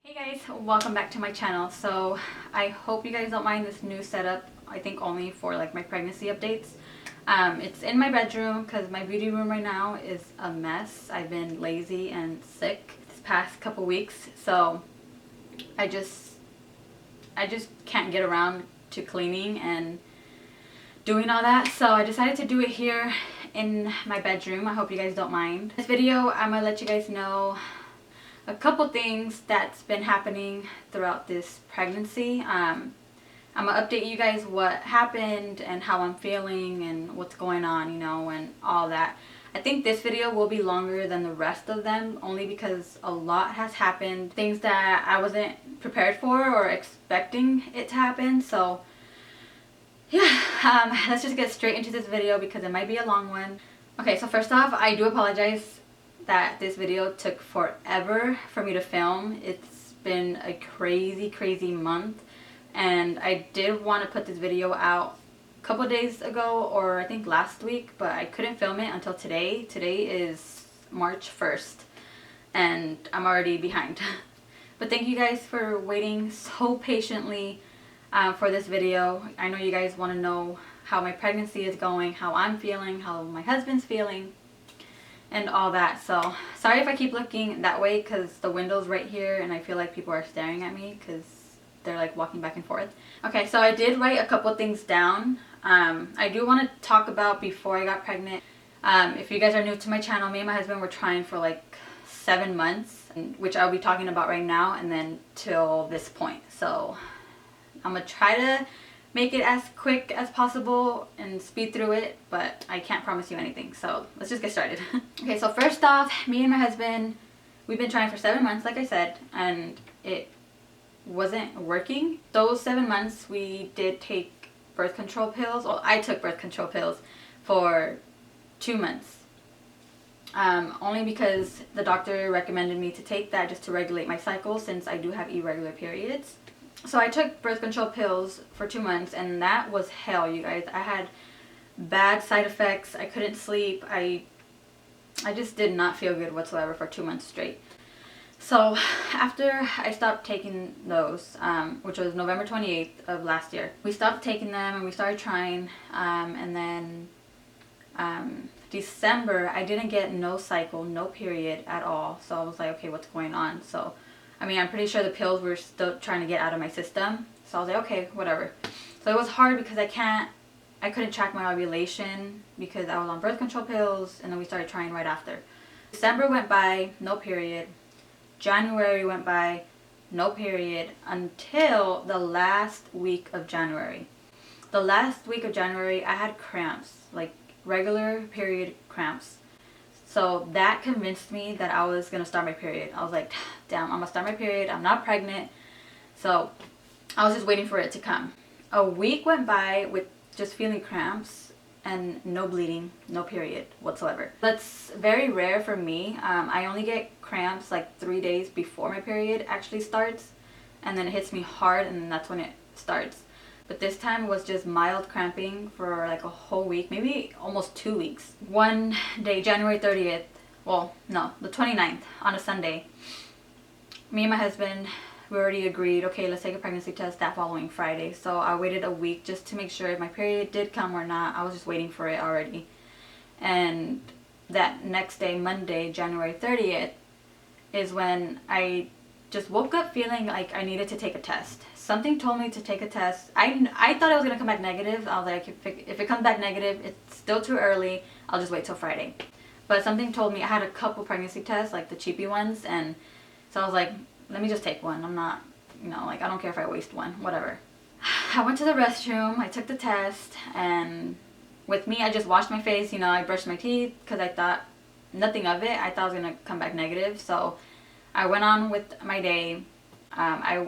Hey guys, welcome back to my channel. So I hope you guys don't mind this new setup. I think only for like my pregnancy updates. It's in my bedroom because my beauty room right now is a mess. I've been lazy and sick this past couple weeks, so I just can't get around to cleaning and doing all that. So I decided to do it here in my bedroom. I hope you guys don't mind. This video, I'm gonna let you guys know a couple things that's been happening throughout this pregnancy. I'm gonna update you guys what happened and how I'm feeling and what's going on, you know, and all that. I think this video will be longer than the rest of them only because a lot has happened, things that I wasn't prepared for or expecting it to happen. So yeah, let's just get straight into this video because it might be a long one. Okay, so first off, I do apologize that this video took forever for me to film. It's been a crazy month, and I did want to put this video out a couple days ago, or I think last week, but I couldn't film it until today. Today is March 1st and I'm already behind. But thank you guys for waiting so patiently for this video. I know you guys want to know how my pregnancy is going, how I'm feeling, how my husband's feeling, and all that. So sorry if I keep looking that way because the window's right here and I feel like people are staring at me because they're like walking back and forth. Okay, so I did write a couple things down. I do want to talk about before I got pregnant. If you guys are new to my channel, me and my husband were trying for like 7 months, which I'll be talking about right now, and then till this point. So I'm gonna try to make it as quick as possible and speed through it, but I can't promise you anything. So let's just get started. Okay, so first off, me and my husband, we've been trying for 7 months, like I said, and it wasn't working. Those 7 months we did take birth control pills. Well, I took birth control pills for 2 months. Only because the doctor recommended me to take that just to regulate my cycle since I do have irregular periods. So I took birth control pills for 2 months and that was hell, you guys. I had bad side effects. I couldn't sleep. I just did not feel good whatsoever for 2 months straight. So after I stopped taking those, which was November 28th of last year, we stopped taking them and we started trying. And then December, I didn't get no cycle, no period at all. So I was like, okay, what's going on? So I mean, I'm pretty sure the pills were still trying to get out of my system. So I was like, okay, whatever. So it was hard because I couldn't track my ovulation because I was on birth control pills, and then we started trying right after. December went by, no period. January went by, no period, until the last week of January. The last week of January, I had cramps, like regular period cramps. So that convinced me that I was going to start my period. I was like, damn, I'm going to start my period. I'm not pregnant. So I was just waiting for it to come. A week went by with just feeling cramps and no bleeding, no period whatsoever. That's very rare for me. I only get cramps like 3 days before my period actually starts. And then it hits me hard and that's when it starts. But this time was just mild cramping for like a whole week, maybe almost 2 weeks. One day, January 30th, well, no, the 29th, on a Sunday, me and my husband, we already agreed, okay, let's take a pregnancy test that following Friday. So I waited a week just to make sure if my period did come or not. I was just waiting for it already. And that next day, Monday, January 30th, is when I just woke up feeling like I needed to take a test. Something told me to take a test. I thought it was going to come back negative. I was like, if it comes back negative, it's still too early. I'll just wait till Friday. But something told me, I had a couple pregnancy tests, like the cheapy ones. And so I was like, let me just take one. I'm not, you know, like I don't care if I waste one, whatever. I went to the restroom. I took the test. And with me, I just washed my face. You know, I brushed my teeth because I thought nothing of it. I thought it was going to come back negative. So I went on with my day. I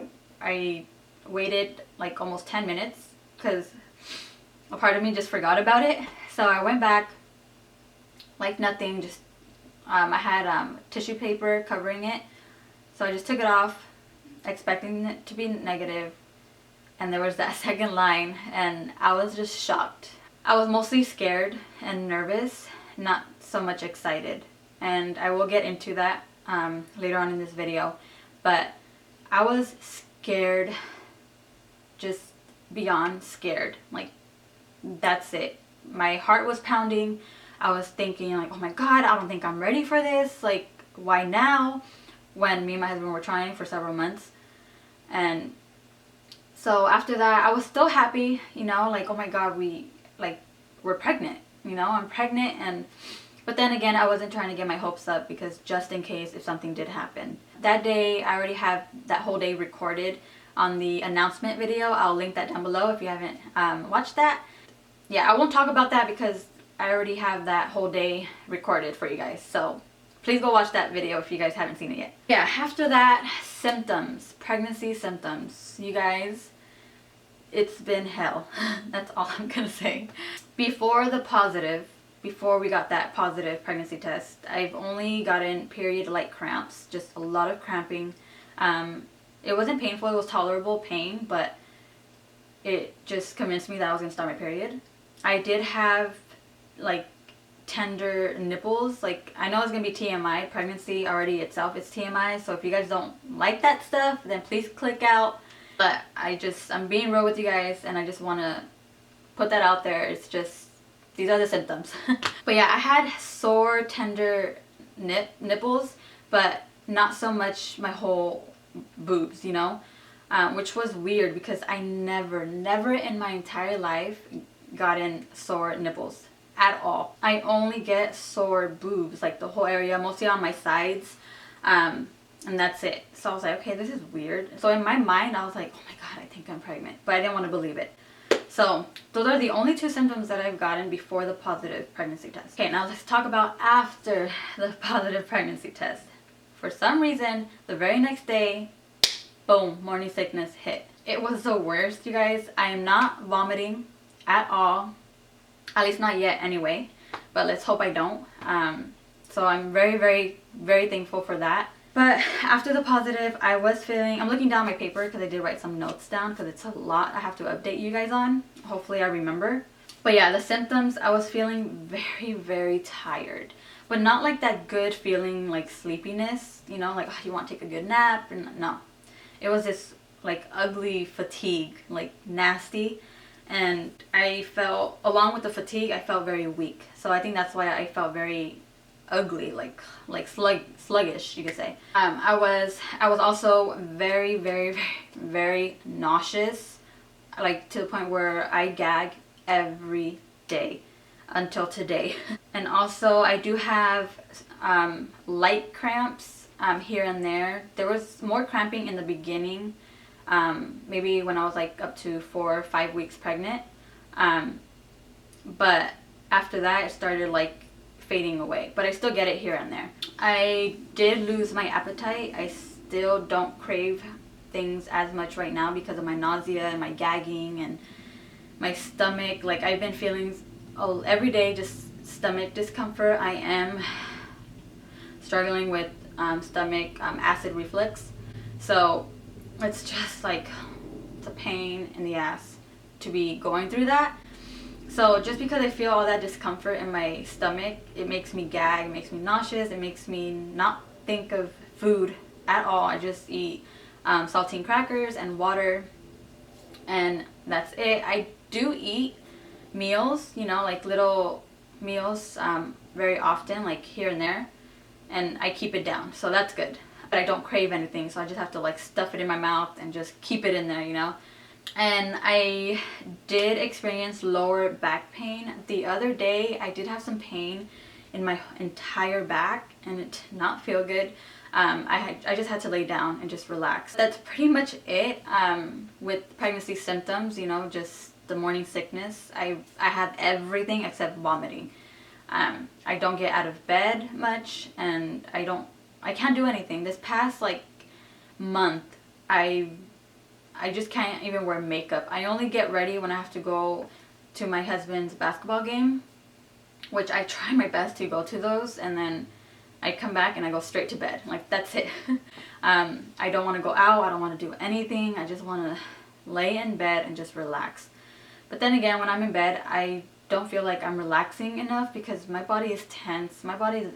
waited like almost 10 minutes because a part of me just forgot about it. So I went back like nothing, just I had tissue paper covering it, so I just took it off expecting it to be negative, and there was that second line and I was just shocked. I was mostly scared and nervous, not so much excited, and I will get into that later on in this video. But I was scared, just beyond scared. Like, that's it. My heart was pounding. I was thinking like, oh my god, I don't think I'm ready for this. Like, why now? When me and my husband were trying for several months. And so after that, I was still happy, you know, like, oh my god, we're pregnant, you know, I'm pregnant. And but then again, I wasn't trying to get my hopes up, because just in case if something did happen. That day, I already have that whole day recorded on the announcement video. I'll link that down below if you haven't watched that. Yeah, I won't talk about that because I already have that whole day recorded for you guys. So please go watch that video if you guys haven't seen it yet. Yeah, after that, symptoms, pregnancy symptoms. You guys, it's been hell. That's all I'm gonna say. Before we got that positive pregnancy test, I've only gotten period-like cramps, just a lot of cramping. It wasn't painful, it was tolerable pain, but it just convinced me that I was gonna start my period. I did have like tender nipples. Like, I know it's gonna be TMI, pregnancy already itself is TMI, so if you guys don't like that stuff, then please click out. But I'm being real with you guys, and I just want to put that out there. It's just, these are the symptoms. But yeah, I had sore, tender nipples, but not so much my whole boobs, you know, which was weird because I never in my entire life gotten sore nipples at all. I only get sore boobs, like the whole area, mostly on my sides, and that's it. So I was like, okay, this is weird. So in my mind, I was like, oh my god, I think I'm pregnant, but I didn't want to believe it. So those are the only 2 symptoms that I've gotten before the positive pregnancy test. Okay, now let's talk about after the positive pregnancy test. For some reason, the very next day, boom, morning sickness hit. It was the worst, you guys. I am not vomiting at all. At least not yet anyway, but let's hope I don't. So I'm very thankful for that. But after the positive, I was feeling, I'm looking down my paper because I did write some notes down because it's a lot I have to update you guys on. Hopefully I remember. But yeah, the symptoms, I was feeling very tired. But not like that good feeling like sleepiness, you know, like, oh, you want to take a good nap. And no, it was this like ugly fatigue, like nasty. And I felt, along with the fatigue, I felt very weak. So I think that's why I felt very ugly, like sluggish, you could say. I was also very nauseous, like to the point where I gag every day until today. And also I do have light cramps here and there. There was more cramping in the beginning, maybe when I was like up to 4 or 5 weeks pregnant, but after that it started like fading away, but I still get it here and there. I did lose my appetite. I still don't crave things as much right now because of my nausea and my gagging and my stomach. Like, I've been feeling every day just stomach discomfort. I am struggling with stomach acid reflux, so it's just like, it's a pain in the ass to be going through that. So just because I feel all that discomfort in my stomach, it makes me gag, it makes me nauseous, it makes me not think of food at all. I just eat saltine crackers and water, and that's it. I do eat meals, you know, like little meals very often, like here and there, and I keep it down, so that's good. But I don't crave anything, so I just have to like stuff it in my mouth and just keep it in there, you know. And I did experience lower back pain. The other day I did have some pain in my entire back, and it did not feel good. I just had to lay down and just relax. That's pretty much it with pregnancy symptoms, you know, just the morning sickness. I have everything except vomiting. I don't get out of bed much, and I can't do anything. This past like month, I just can't even wear makeup. I only get ready when I have to go to my husband's basketball game, which I try my best to go to those, and then I come back and I go straight to bed. Like, that's it. I don't want to go out. I don't want to do anything. I just want to lay in bed and just relax. But then again, when I'm in bed, I don't feel like I'm relaxing enough because my body is tense. My body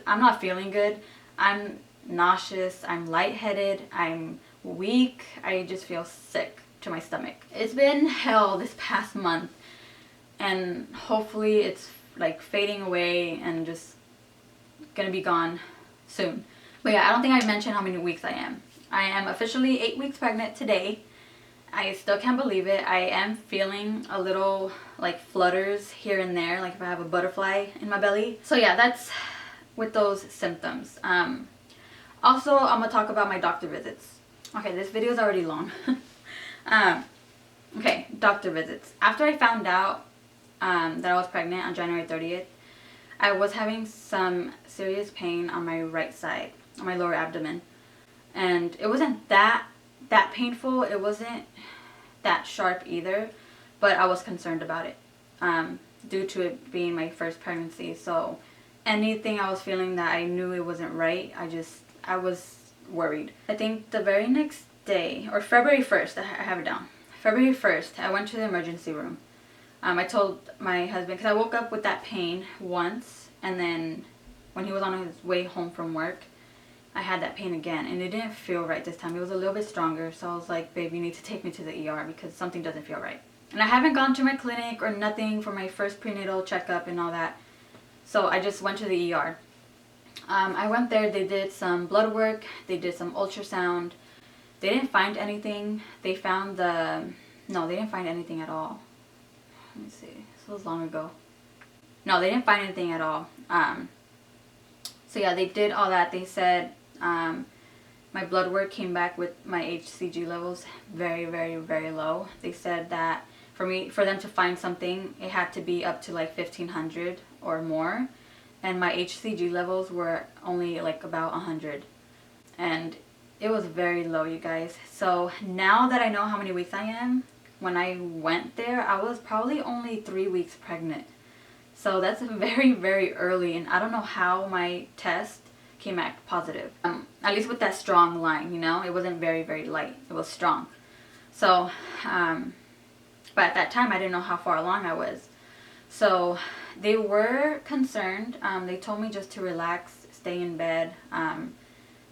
I'm not feeling good. I'm nauseous. I'm lightheaded. I'm week, I just feel sick to my stomach. It's been hell this past month, and hopefully it's like fading away and just gonna be gone soon. But yeah, I don't think I mentioned how many weeks I am. I am officially 8 weeks pregnant today. I still can't believe it. I am feeling a little like flutters here and there, like if I have a butterfly in my belly. So yeah, that's with those symptoms. Also, I'm gonna talk about my doctor visits. Okay, this video is already long. Okay, doctor visits. After I found out that I was pregnant on January 30th, I was having some serious pain on my right side, on my lower abdomen. And it wasn't that painful. It wasn't that sharp either, but I was concerned about it due to it being my first pregnancy. So anything I was feeling that I knew it wasn't right, I was worried. I think the very next day, or February 1st, I have it down. February 1st, I went to the emergency room. I told my husband, because I woke up with that pain once, and then when he was on his way home from work, I had that pain again, and it didn't feel right this time. It was a little bit stronger, so I was like, babe, you need to take me to the ER because something doesn't feel right. And I haven't gone to my clinic or nothing for my first prenatal checkup and all that, so I just went to the ER. I went there, they did some blood work, they did some ultrasound. They didn't find anything. They found no, they didn't find anything at all. Let me see, this was long ago. No, they didn't find anything at all. So yeah, they did all that. They said my blood work came back with my HCG levels very, very, very low. They said that for them to find something, it had to be up to like 1500 or more. And my HCG levels were only like about 100. And it was very low, you guys. So now that I know how many weeks I am, when I went there, I was probably only 3 weeks pregnant. So that's very, very early, and I don't know how my test came back positive. At least with that strong line, you know, it wasn't very, very light. It was strong. So, but at that time, I didn't know how far along I was. So they were concerned. They told me just to relax, stay in bed,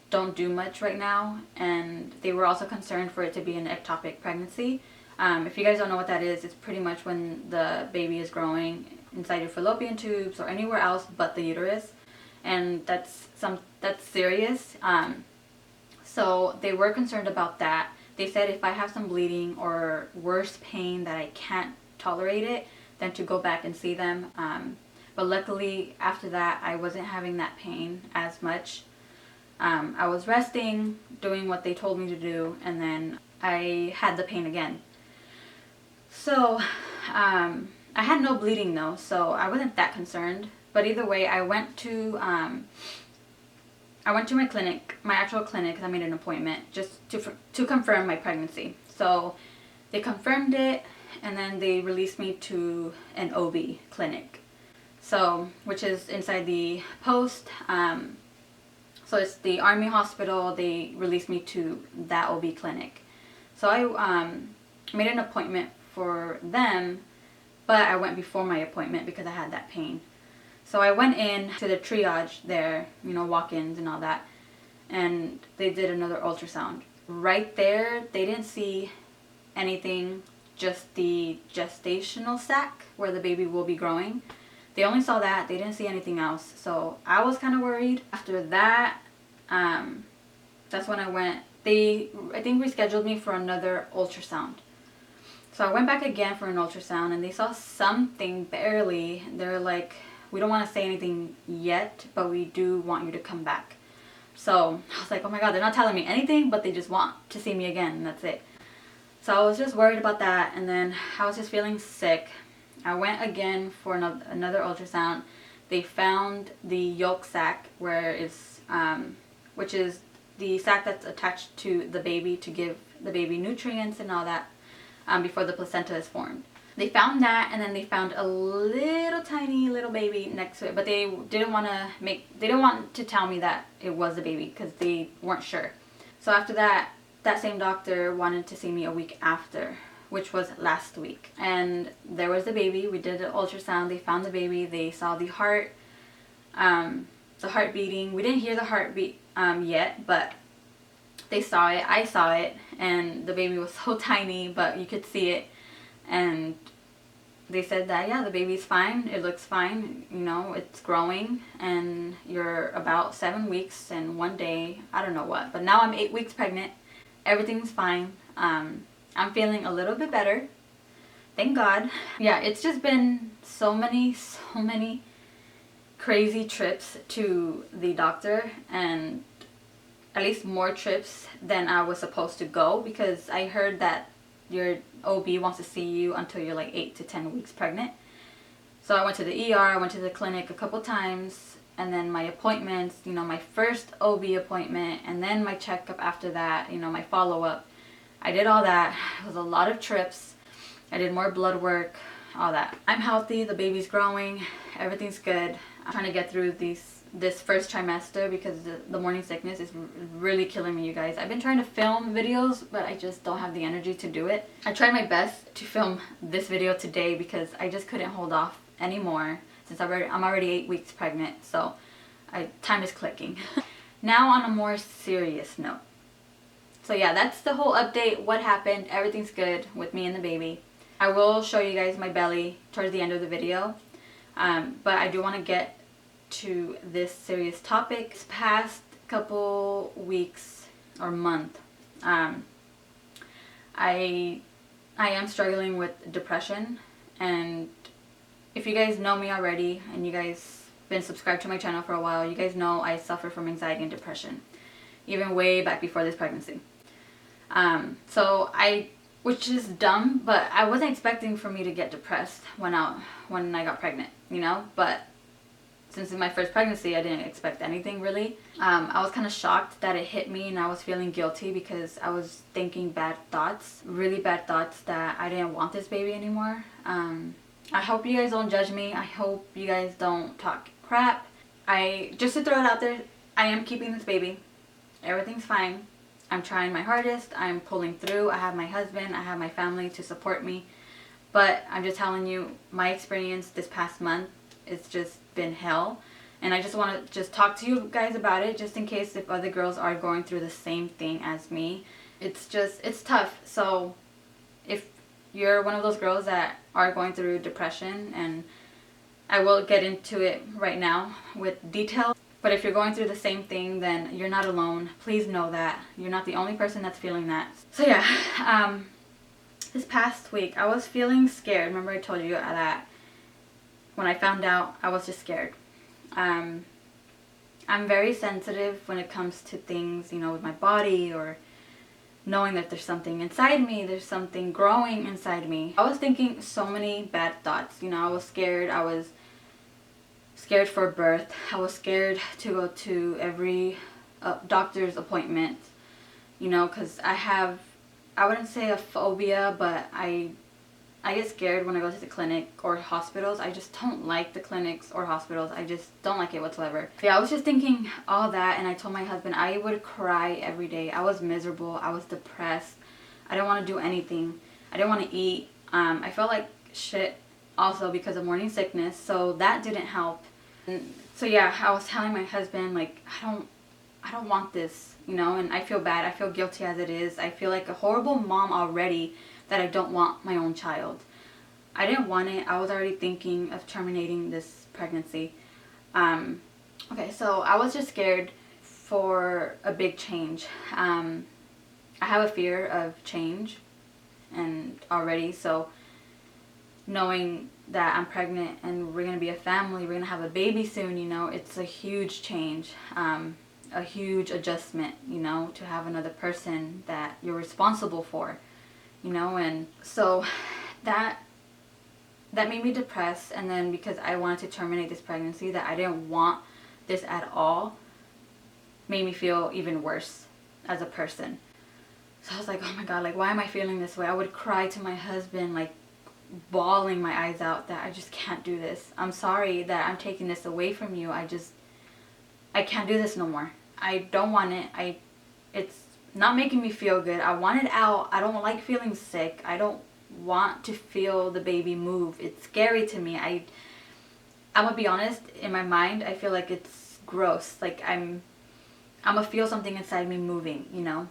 don't do much right now. And they were also concerned for it to be an ectopic pregnancy. If you guys don't know what that is, it's pretty much when the baby is growing inside your fallopian tubes or anywhere else but the uterus, and that's serious. So they were concerned about that. They said if I have some bleeding or worse pain that I can't tolerate it, then to go back and see them. But luckily after that, I wasn't having that pain as much. I was resting, doing what they told me to do, and then I had the pain again. So I had no bleeding though, so I wasn't that concerned. But either way, I went to my clinic, my actual clinic, because I made an appointment just to confirm my pregnancy. So they confirmed it, and then they released me to an OB clinic, so which is inside the post. So it's the Army hospital. They released me to that OB clinic. So I made an appointment for them, but I went before my appointment because I had that pain. So I went in to the triage there, you know, walk-ins and all that, and they did another ultrasound. Right there, they didn't see anything, just the gestational sac where the baby will be growing. They only saw that. They didn't see anything else. So I was kind of worried. After that, that's when I went. I think rescheduled me for another ultrasound. So I went back again for an ultrasound, and they saw something barely. They're like, we don't want to say anything yet, but we do want you to come back. So I was like, oh my God, they're not telling me anything, but they just want to see me again, and that's it. So I was just worried about that, and then I was just feeling sick. I went again for another ultrasound. They found the yolk sac, which is the sac that's attached to the baby to give the baby nutrients and all that before the placenta is formed. They found that, and then they found a little tiny little baby next to it, but they didn't want to tell me that it was a baby because they weren't sure. So after that, that same doctor wanted to see me a week after, which was last week. And there was the baby. We did an ultrasound. They found the baby. They saw the heart beating. We didn't hear the heartbeat yet, but They saw it, I saw it, and the baby was so tiny, but you could see it. And they said that, yeah, the baby's fine, it looks fine, you know, it's growing, and you're about 7 weeks and 1 day, I don't know what. But now I'm 8 weeks pregnant, everything's fine. I'm feeling a little bit better, thank God. Yeah, it's just been so many crazy trips to the doctor, and at least more trips than I was supposed to go, because I heard that your OB wants to see you until you're like 8 to 10 weeks pregnant. So I went to the ER, I went to the clinic a couple times, and then my appointments, you know, my first OB appointment, and then my checkup after that, you know, my follow-up. I did all that. It was a lot of trips. I did more blood work, all that. I'm healthy, the baby's growing, everything's good. I'm trying to get through this first trimester because the morning sickness is really killing me, you guys. I've been trying to film videos, but I just don't have the energy to do it. I tried my best to film this video today because I just couldn't hold off anymore since I'm already 8 weeks pregnant, so time is clicking. Now on a more serious note. So yeah, that's the whole update, what happened. Everything's good with me and the baby. I will show you guys my belly towards the end of the video, but I do want to get to this serious topic. This past couple weeks or month, I am struggling with depression, and if you guys know me already and you guys been subscribed to my channel for a while, you guys know I suffer from anxiety and depression, even way back before this pregnancy. Which is dumb, but I wasn't expecting for me to get depressed when I got pregnant, you know, but since in my first pregnancy, I didn't expect anything really. I was kind of shocked that it hit me, and I was feeling guilty because I was thinking bad thoughts, really bad thoughts, that I didn't want this baby anymore. I hope you guys don't judge me. I hope you guys don't talk crap. Just to throw it out there, I am keeping this baby. Everything's fine. I'm trying my hardest. I'm pulling through. I have my husband. I have my family to support me. But I'm just telling you, my experience this past month, it's just been hell. And I just want to just talk to you guys about it, just in case if other girls are going through the same thing as me. It's tough. So if you're one of those girls that are going through depression, and I will get into it right now with detail, but if you're going through the same thing, then you're not alone. Please know that. You're not the only person that's feeling that. So yeah, this past week, I was feeling scared. Remember I told you that when I found out, I was just scared. I'm very sensitive when it comes to things, you know, with my body, or knowing that there's something inside me, there's something growing inside me. I was thinking so many bad thoughts, you know. I was scared. I was scared for birth. I was scared to go to every doctor's appointment, you know, because I wouldn't say a phobia, but I get scared when I go to the clinic or hospitals. I just don't like the clinics or hospitals. I just don't like it whatsoever. Yeah, I was just thinking all that, and I told my husband I would cry every day. I was miserable. I was depressed. I didn't want to do anything. I didn't want to eat. I felt like shit also because of morning sickness, so that didn't help. And so yeah, I was telling my husband, like, I don't want this, you know, and I feel bad. I feel guilty as it is. I feel like a horrible mom already, that I don't want my own child. I didn't want it. I was already thinking of terminating this pregnancy. Okay, so I was just scared for a big change. I have a fear of change, and already, so knowing that I'm pregnant and we're going to be a family, we're going to have a baby soon, you know, it's a huge change, a huge adjustment, you know, to have another person that you're responsible for, you know. And so that made me depressed. And then because I wanted to terminate this pregnancy, that I didn't want this at all, made me feel even worse as a person. So I was like, oh my God, like, why am I feeling this way? I would cry to my husband, like bawling my eyes out, that I just can't do this. I'm sorry that I'm taking this away from you. I can't do this no more. I don't want it. It's not making me feel good. I want it out. I don't like feeling sick. I don't want to feel the baby move. It's scary to me. I'm gonna be honest, in my mind, I feel like it's gross. Like I'm gonna feel something inside me moving, you know.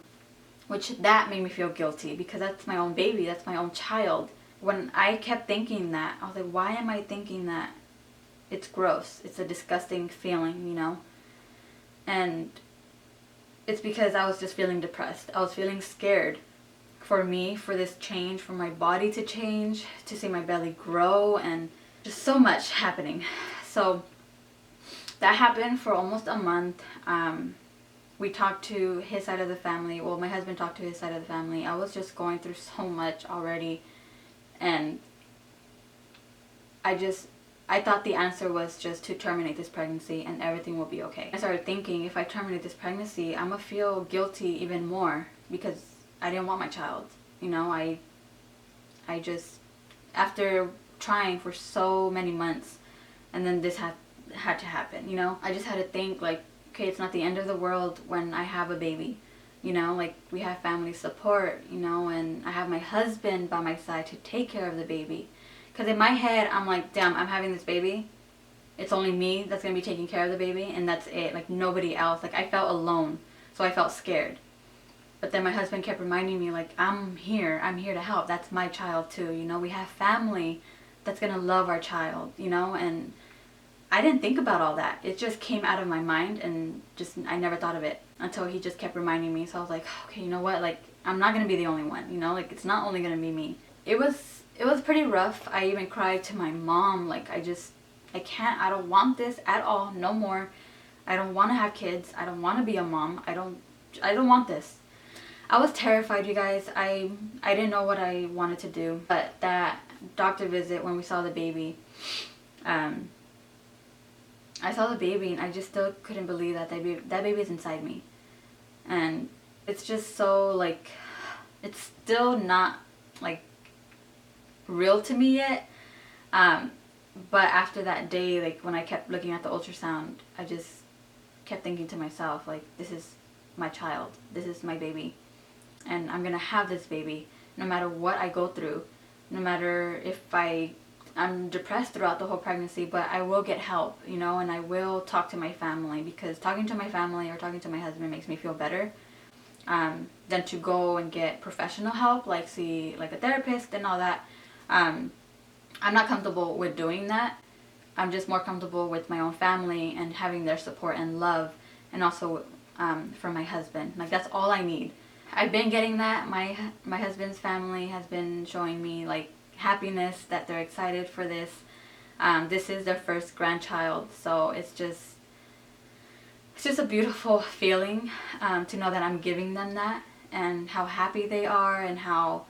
which that made me feel guilty because that's my own baby, that's my own child. When I kept thinking that, I was like, why am I thinking that? It's gross. It's a disgusting feeling, you know? And it's because I was just feeling depressed. I was feeling scared for me, for this change, for my body to change, to see my belly grow, and just so much happening. So that happened for almost a month. We talked to his side of the family. Well, my husband talked to his side of the family. I was just going through so much already. And I thought the answer was just to terminate this pregnancy and everything will be okay. I started thinking, if I terminate this pregnancy, I'm gonna feel guilty even more because I didn't want my child. You know, I just, after trying for so many months, and then this had to happen, you know? I just had to think, like, okay, it's not the end of the world when I have a baby. You know, like, we have family support, you know, and I have my husband by my side to take care of the baby. Because in my head, I'm like, damn, I'm having this baby. It's only me that's going to be taking care of the baby, and that's it. Like, nobody else. Like, I felt alone, so I felt scared. But then my husband kept reminding me, like, I'm here to help. That's my child too, you know. We have family that's going to love our child, you know. And I didn't think about all that. It just came out of my mind, and just, I never thought of it until he just kept reminding me. So I was like, okay, you know what? Like, I'm not going to be the only one, you know. Like, it's not only going to be me. It was pretty rough. I even cried to my mom. Like, I can't, I don't want this at all, no more. I don't want to have kids. I don't want to be a mom. I don't want this. I was terrified, you guys. I didn't know what I wanted to do. But that doctor visit when we saw the baby, I saw the baby and I just still couldn't believe that that baby is inside me. And it's just so, like, it's still not, like, real to me yet. But after that day, like, when I kept looking at the ultrasound, I just kept thinking to myself, like, this is my child. This is my baby. And I'm gonna have this baby no matter what I go through. No matter if I'm depressed throughout the whole pregnancy, but I will get help, you know, and I will talk to my family, because talking to my family or talking to my husband makes me feel better than to go and get professional help, like see like a therapist and all that. I'm not comfortable with doing that. I'm just more comfortable with my own family and having their support and love, and also from my husband. Like, that's all I need. I've been getting that. My husband's family has been showing me, like, happiness, that they're excited for this. This is their first grandchild, so it's just a beautiful feeling to know that I'm giving them that, and how happy they are, and how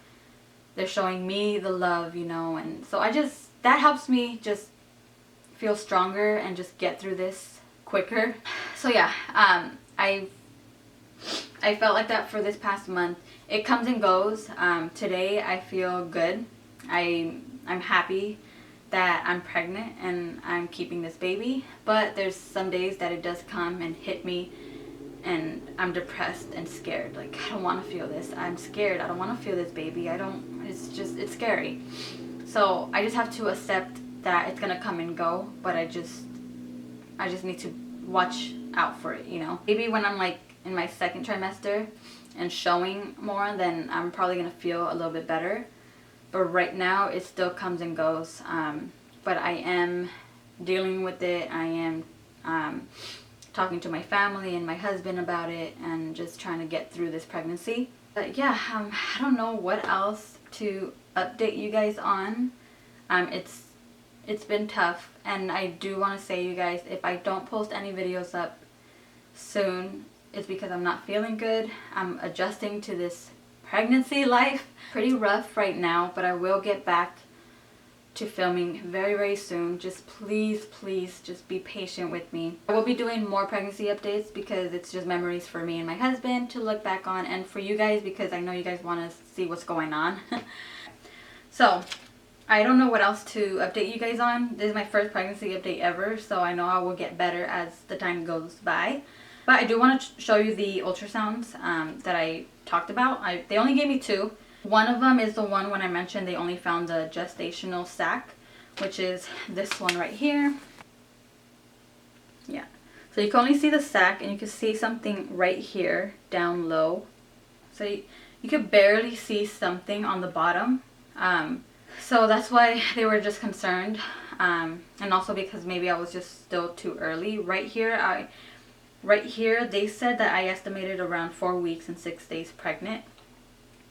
they're showing me the love, you know. And so that helps me just feel stronger and just get through this quicker. So yeah, I felt like that for this past month. It comes and goes. Today I feel good. I'm happy that I'm pregnant and I'm keeping this baby, but there's some days that it does come and hit me, and I'm depressed and scared. Like, I don't want to feel this. I'm scared. I don't want to feel this baby. It's scary. So I just have to accept that it's gonna come and go, but I just need to watch out for it, you know. Maybe when I'm like in my second trimester and showing more, then I'm probably gonna feel a little bit better. But right now it still comes and goes. But I am dealing with it. I am talking to my family and my husband about it, and just trying to get through this pregnancy. But yeah, I don't know what else to update you guys on. It's been tough, and I do want to say, you guys, if I don't post any videos up soon, it's because I'm not feeling good. I'm adjusting to this pregnancy life. Pretty rough right now, but I will get back to filming very, very soon. Just please just be patient with me. I will be doing more pregnancy updates because it's just memories for me and my husband to look back on, and for you guys because I know you guys want to see what's going on. So I don't know what else to update you guys on. This is my first pregnancy update ever, so I know I will get better as the time goes by. But I do want to show you the ultrasounds that I talked about. They only gave me 2. One of them is the one when I mentioned they only found the gestational sac, which is this one right here. Yeah. So you can only see the sac, and you can see something right here down low. So you could barely see something on the bottom. So that's why they were just concerned. And also because maybe I was just still too early. Right here they said that I estimated around 4 weeks and 6 days pregnant.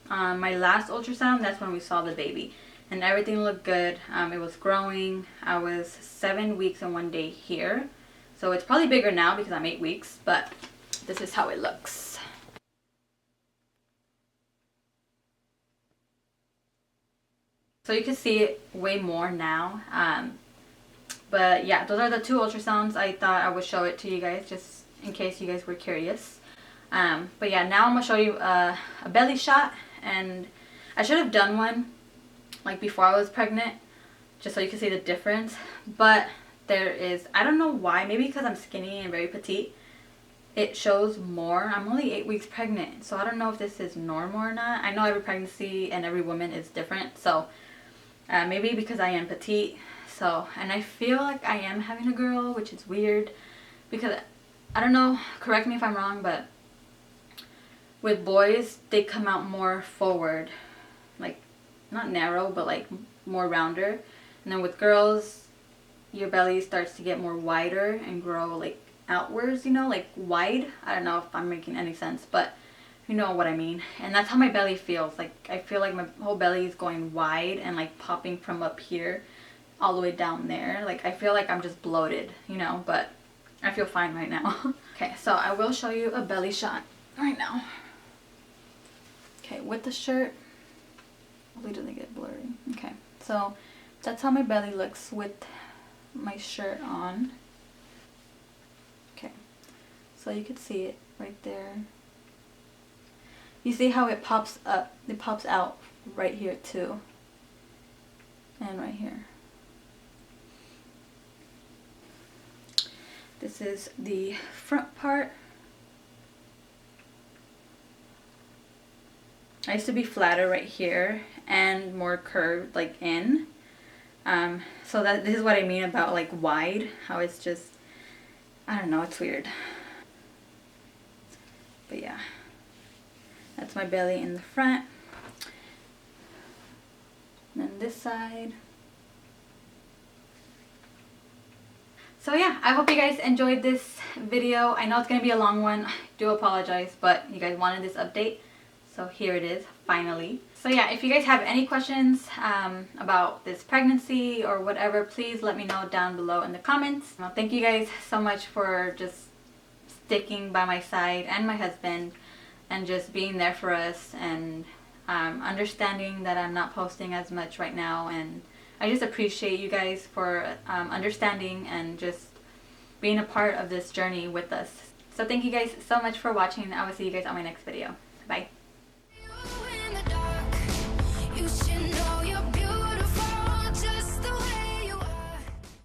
My last ultrasound, that's when we saw the baby. And everything looked good. It was growing. I was 7 weeks and 1 day here. So it's probably bigger now because I'm 8 weeks. But this is how it looks. So you can see it way more now. But yeah, those are the 2 ultrasounds. I thought I would show it to you guys just in case you guys were curious. But yeah, now I'm going to show you a belly shot. And I should have done one like before I was pregnant, just so you can see the difference. But there is, I don't know why, maybe because I'm skinny and very petite, it shows more. I'm only 8 weeks pregnant, so I don't know if this is normal or not. I know every pregnancy and every woman is different, so maybe because I am petite. So, and I feel like I am having a girl, which is weird because I don't know, correct me if I'm wrong, but with boys they come out more forward, like not narrow but like more rounder, and then with girls your belly starts to get more wider and grow like outwards, you know, like wide. I don't know if I'm making any sense, but you know what I mean. And that's how my belly feels. Like I feel like my whole belly is going wide and like popping from up here all the way down there. Like I feel like I'm just bloated, you know, but I feel fine right now. Okay, so I will show you a belly shot right now. Okay, with the shirt. Hopefully it doesn't get blurry. Okay, so that's how my belly looks with my shirt on. Okay, so you can see it right there. You see how it pops up? It pops out right here too. And right here. This is the front part. I used to be flatter right here and more curved like in. So this is what I mean about like wide, how it's just, I don't know, it's weird. But yeah, that's my belly in the front. And then this side. So yeah, I hope you guys enjoyed this video. I know it's going to be a long one. I do apologize, but you guys wanted this update. So here it is, finally. So yeah, if you guys have any questions about this pregnancy or whatever, please let me know down below in the comments. Thank you guys so much for just sticking by my side and my husband and just being there for us and understanding that I'm not posting as much right now. And I just appreciate you guys for understanding and just being a part of this journey with us. So thank you guys so much for watching. I will see you guys on my next video. Bye.